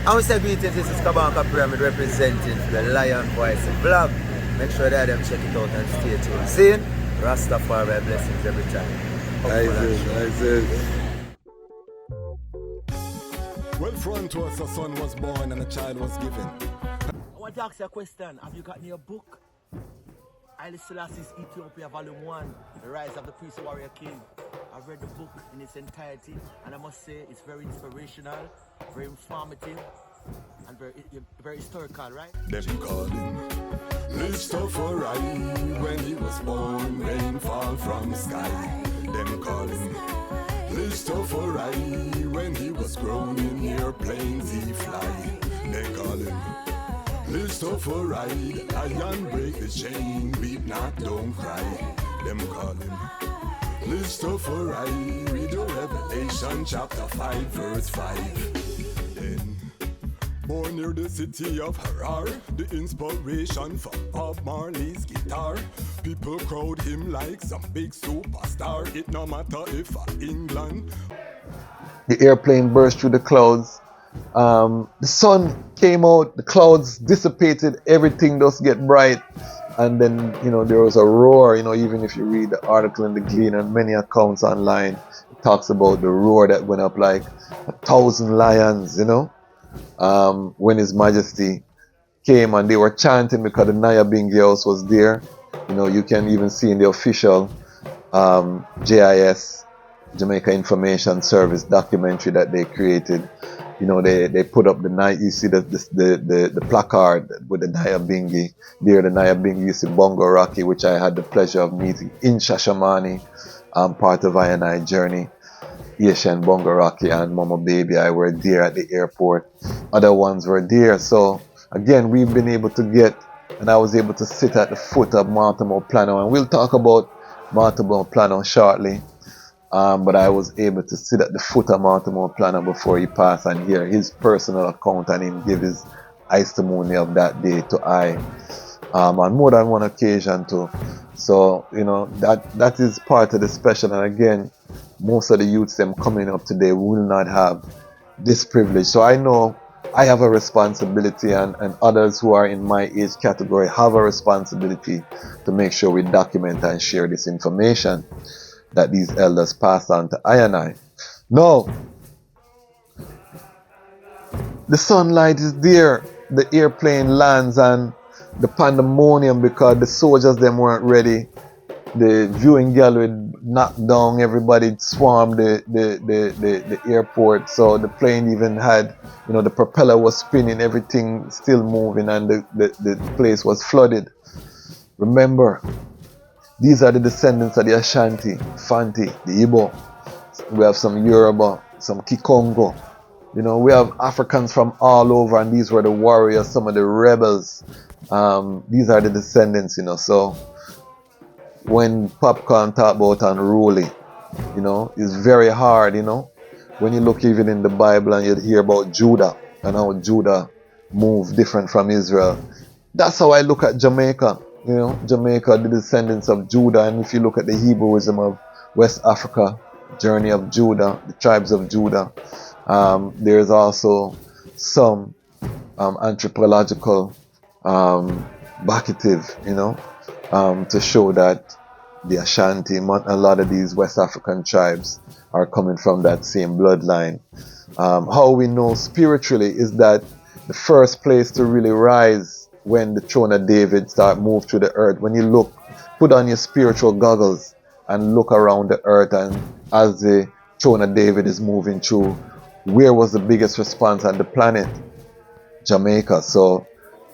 And we say greetings, this is Kabanka Pyramid representing the Lion Voice vlog. Make sure that them check it out and stay tuned. See? Rastafari blessings every time. I said. Well, front to us, a son was born and a child was given. I want to ask you a question. Have you got your book? Haile Selassie I, Ethiopia, Volume 1, The Rise of the Priest Warrior King. I've read the book in its entirety, and I must say it's very inspirational, very informative, and very historical, right? Them call him Rastafari. When he was born, rain fall from the sky. Them call him Rastafari. When he was grown in airplanes he fly. They call him Rastafari. The lion break the chain, beat not, don't cry. Them call him Rastafari. Read the Revelation chapter 5 verse 5. Then born near the city of Harar, the inspiration for Bob Marley's guitar. People crowd him like some big superstar. It no matter if England. The airplane burst through the clouds. The sun came out, the clouds dissipated, everything does get bright. And then, there was a roar, even if you read the article in the Glean and many accounts online, it talks about the roar that went up like 1,000 lions, when His Majesty came, and they were chanting because the Nyabingi house was there. You can even see in the official JIS, Jamaica Information Service documentary that they created. They put up the night. You see the placard with the Nyabingi. There, the Nyabingi, you see Bongo Rocky, which I had the pleasure of meeting in Shashamane, part of I journey. Asian Bongo Rocky and Mama Baby, I were there at the airport. Other ones were there. So again, we've been able to get, and I was able to sit at the foot of Martimo Plano, and we'll talk about Martimo Plano shortly. But I was able to sit at the foot of Martimo Plano before he passed and hear his personal account and him give his testimony of that day to I, on more than one occasion too. So, that is part of the special. And again, most of the youths them coming up today will not have this privilege. So I know I have a responsibility, and others who are in my age category have a responsibility to make sure we document and share this information that these elders passed on to I and I. Now, the sunlight is there, the airplane lands, and the pandemonium, because the soldiers them weren't ready. The viewing gallery knocked down, everybody swarmed the airport. So the plane even had, the propeller was spinning, everything still moving, and the place was flooded. Remember, these are the descendants of the Ashanti, Fanti, the Igbo. We have some Yoruba, some Kikongo. We have Africans from all over, and these were the warriors, some of the rebels. These are the descendants, So when Popcorn talk about unruly, it's very hard, When you look even in the Bible and you hear about Judah and how Judah moved different from Israel. That's how I look at Jamaica. Jamaica, the descendants of Judah. And if you look at the Hebrewism of West Africa, journey of Judah, the tribes of Judah, there's also some anthropological backative, to show that the Ashanti, a lot of these West African tribes are coming from that same bloodline. How we know spiritually is that the first place to really rise when the throne of David start move through the earth, when you look, put on your spiritual goggles and look around the earth, and as the throne of David is moving through, where was the biggest response on the planet? Jamaica. So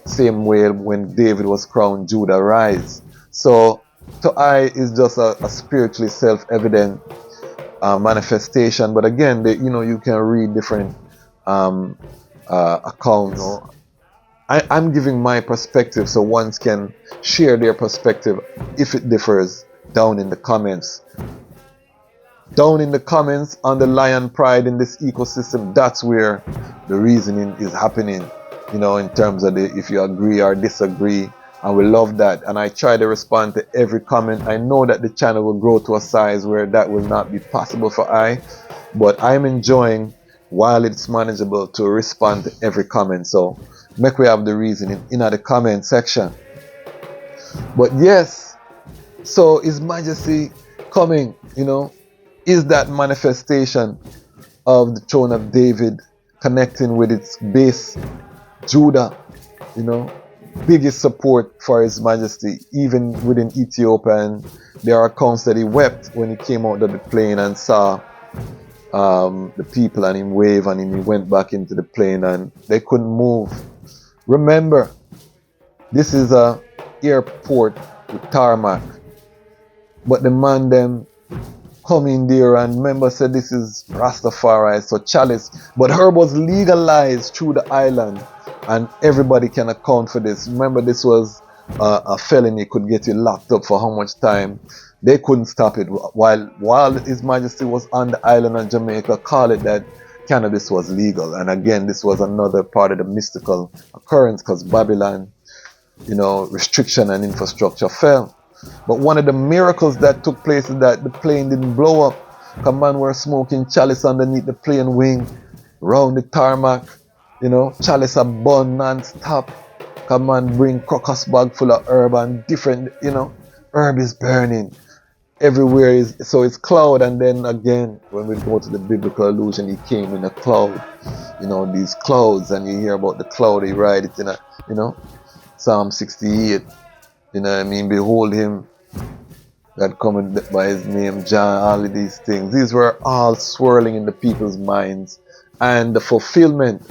same way when David was crowned, Judah rise. So to I is just a spiritually self-evident manifestation. But again, you can read different accounts. I'm giving my perspective, so ones can share their perspective if it differs down in the comments. Down in the comments on the lion pride in this ecosystem, that's where the reasoning is happening, in terms of if you agree or disagree. And we love that. And I try to respond to every comment. I know that the channel will grow to a size where that will not be possible for I, but I'm enjoying while it's manageable to respond to every comment. So make we have the reasoning in the comment section. But yes, so His Majesty coming, is that manifestation of the throne of David connecting with its base, Judah, biggest support for His Majesty, even within Ethiopia. And there are accounts that he wept when he came out of the plane and saw the people and him wave, and he went back into the plane and they couldn't move. Remember, this is a airport with tarmac, but the man them come in there and remember said this is Rastafari, so chalice, but herb was legalized through the island, and everybody can account for this. Remember, this was a felony, could get you locked up for how much time. They couldn't stop it while His Majesty was on the island of Jamaica. Call it that cannabis was legal. And again, this was another part of the mystical occurrence, because Babylon, restriction and infrastructure fell. But one of the miracles that took place is that the plane didn't blow up. Command were smoking chalice underneath the plane wing, round the tarmac. Chalice a burn non-stop. Command bring crocus bag full of herb and different, herb is burning. Everywhere so it's cloud, and then again, when we go to the biblical allusion, he came in a cloud. These clouds, and you hear about the cloud, he ride it in a, Psalm 68. Behold him that cometh by his name, John, all of these things. These were all swirling in the people's minds. And the fulfillment,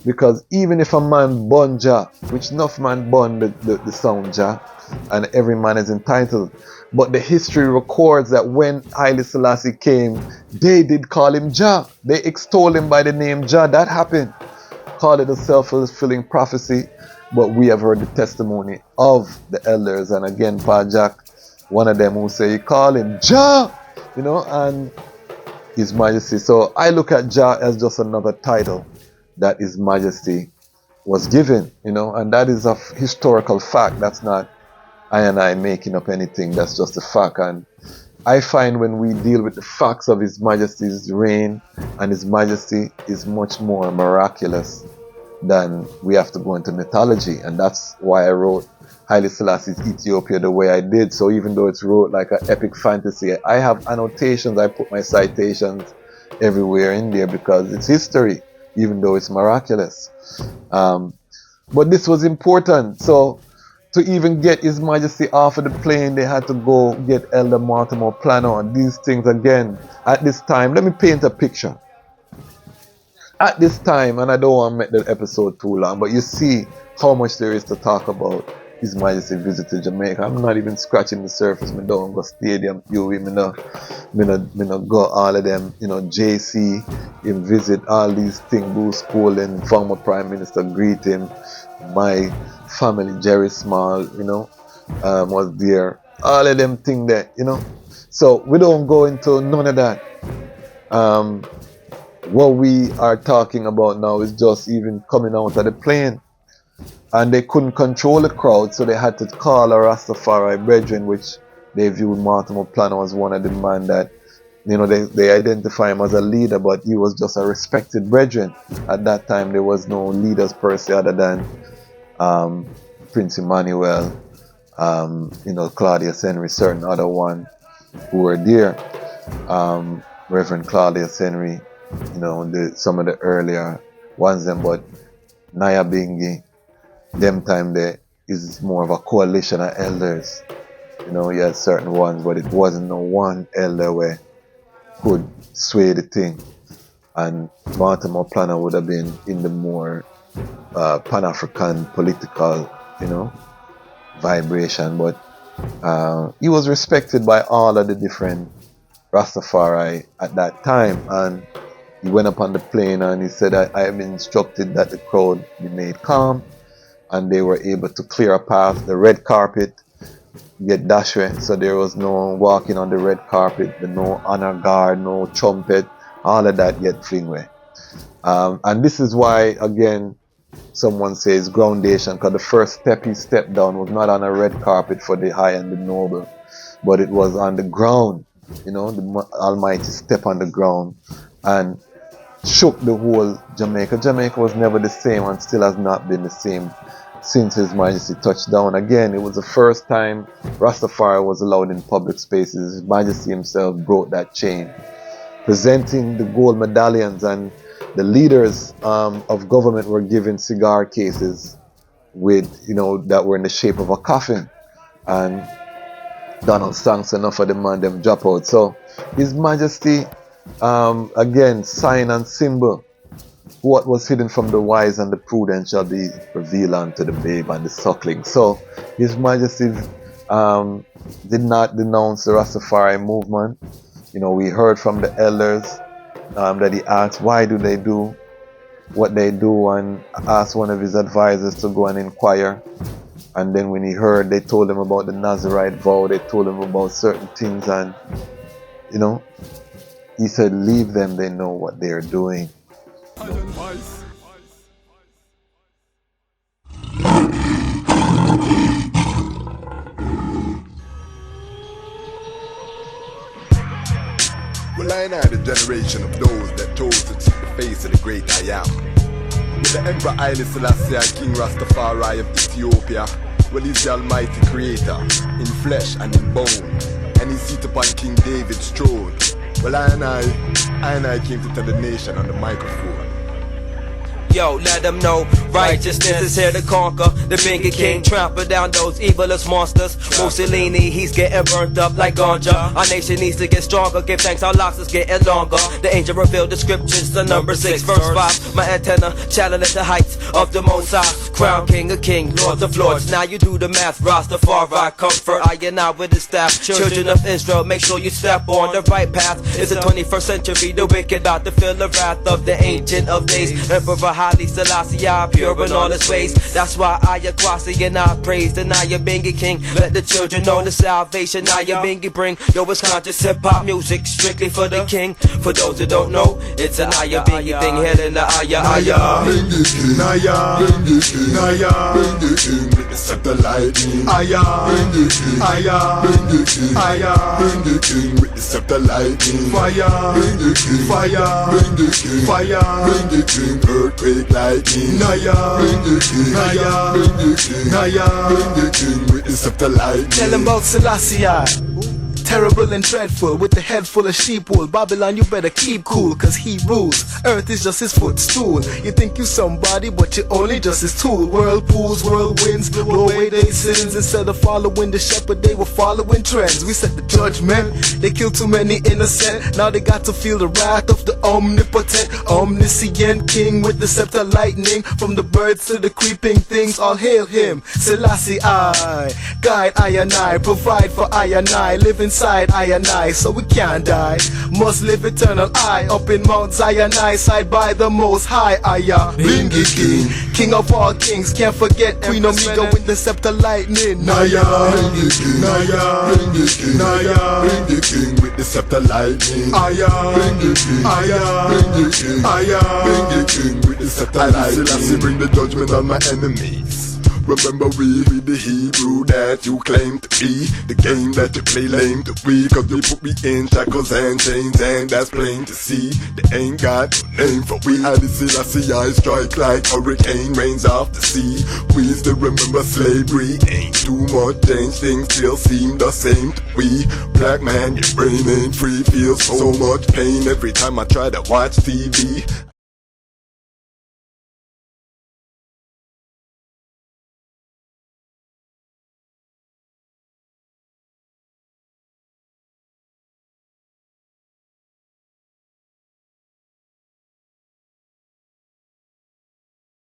because even if a man born Jah, which enough man born the sound Jah, and every man is entitled, but the history records that when Haile Selassie came, they did call him Jah. They extolled him by the name Jah. That happened. Call it a self-fulfilling prophecy. But we have heard the testimony of the elders, and again, Pa Jack, one of them who say, call him Jah, and His Majesty. So I look at Jah as just another title that His Majesty was given, and that is a historical fact. That's not I making up anything. That's just a fact. And I find when we deal with the facts of His Majesty's reign and His Majesty is much more miraculous than we have to go into mythology. And that's why I wrote Haile Selassie's Ethiopia the way I did. So even though it's wrote like an epic fantasy, I have annotations, I put my citations everywhere in there because it's history, even though it's miraculous. But this was important. So to even get His Majesty off of the plane, they had to go get Elder Mortimer Plano and these things again. At this time, let me paint a picture. At this time, and I don't want to make the episode too long, but you see how much there is to talk about His Majesty visit to Jamaica. I'm not even scratching the surface. Me don't go stadium, me no go all of them, JC, him visit all these things, Bruce School and former Prime Minister greet him. My family, Jerry Small, was there. All of them thing there, So we don't go into none of that. What we are talking about now is just even coming out of the plane. And they couldn't control the crowd, so they had to call a Rastafari brethren, which they viewed Mortimer Plano as one of the men that, they identify him as a leader, but he was just a respected brethren. At that time, there was no leaders per se other than Prince Emmanuel, Claudius Henry, certain other one who were there. Reverend Claudius Henry, some of the earlier ones, but Naya Bingi, them time there is more of a coalition of elders. You had certain ones, but it wasn't no one elder where could sway the thing. And Mortimer Plano would have been in the more Pan-African political, vibration, but he was respected by all of the different Rastafari at that time. And he went up on the plane and he said, I have been instructed that the crowd be made calm, and they were able to clear a path, the red carpet get dashway, so there was no walking on the red carpet, no honor guard, no trumpet, all of that get flingway. And this is why, again, someone says groundation, because the first step he stepped down was not on a red carpet for the high and the noble, but it was on the ground, the Almighty step on the ground. And shook the whole Jamaica. Jamaica was never the same and still has not been the same since His Majesty touched down. Again, it was the first time Rastafari was allowed in public spaces. His Majesty himself broke that chain, presenting the gold medallions, and the leaders of government were given cigar cases with, that were in the shape of a coffin. And Donald Sanks enough of the man them drop out. So His Majesty, again, sign and symbol. What was hidden from the wise and the prudent shall be revealed unto the babe and the suckling. So His Majesty did not denounce the Rastafari movement. We heard from the elders that he asked, why do they do what they do, and asked one of his advisors to go and inquire. And then when he heard, they told him about the Nazarite vow, they told him about certain things, and he said, leave them, they know what they're doing. Well, I am the generation of those that chose to see the face of the great I Am. With the Emperor Haile Selassie I, King Rastafari of Ethiopia, well, he's the almighty creator, in flesh and in bone, and he's seated upon King David's throne. Well, I came to tell the nation on the microphone. Yo, let them know righteousness is here to conquer. The Bingy King trample down those evilest monsters. Mussolini, he's getting burnt up like ganja. Our nation needs to get stronger. Give thanks, our locks is getting longer. The angel revealed the scriptures, the number 6, verse 5. My antenna channeling the heights of the Most High. Crown King of King, Lord of Lords. Now you do the math, Rastafari comfort. I and I with the staff. Children of Israel, make sure you step on the right path. It's the 21st century, the wicked out to feel the wrath of the Ancient of Days. Emperor Haile Selassie I, pure in all his ways. That's why I Kwasi and I praise the Naya Bingy King. Let the children know the salvation Naya Bingy bring. Yo, it's conscious hip-hop music, strictly for the king. For those who don't know, it's a Naya Bingy thing, heading the Aya. Bingy King, Aya, Bingy King, Aya, Bingy King, with the scepter lightning. Aya, Bingy King, Aya, Bingy King, Aya, Bingy King, with the scepter lightning. Fire, Bingy King, fire, Bingy King, fire, Bingy King, earthquake lightning. Naya, Bingy King, Naya, Bingy King, Naya, Bingy King, with the scepter lightning. Tell him about Selassie I. Terrible and dreadful, with a head full of sheep wool. Babylon, you better keep cool, cause he rules. Earth is just his footstool. You think you somebody, but you're only just his tool. Whirlpools, whirlwinds, blow away their sins. Instead of following the shepherd, they were following trends. We set the judgment, they killed too many innocent. Now they got to feel the wrath of the omnipotent, omniscient king with the scepter lightning. From the birds to the creeping things, all hail him. Selassie I, guide I and I, provide for I and I, live inside I and I, so we can't die. Must live eternal I, up in Mount Zion I, side by the Most High. Aya, Bingy King, King of all kings. Can't forget Queen Omega with the scepter lightning. Naya, Bingy King, Naya, Bingy King, Naya, Bingy King, with the scepter lightning. Aya, Bingy King, Aya, Bingy King, Aya, Bingy King, with the scepter lightning. Selassie bring the judgment on my enemies. Remember we the Hebrew that you claim to be. The game that you play lame to we, cause you put me in shackles and chains, and that's plain to see. They ain't got no name for we. Haile Selassie I strike like hurricane rains off the sea. We still remember slavery, ain't too much change, things still seem the same to we. Black man, your brain ain't free, feels so much pain every time I try to watch TV.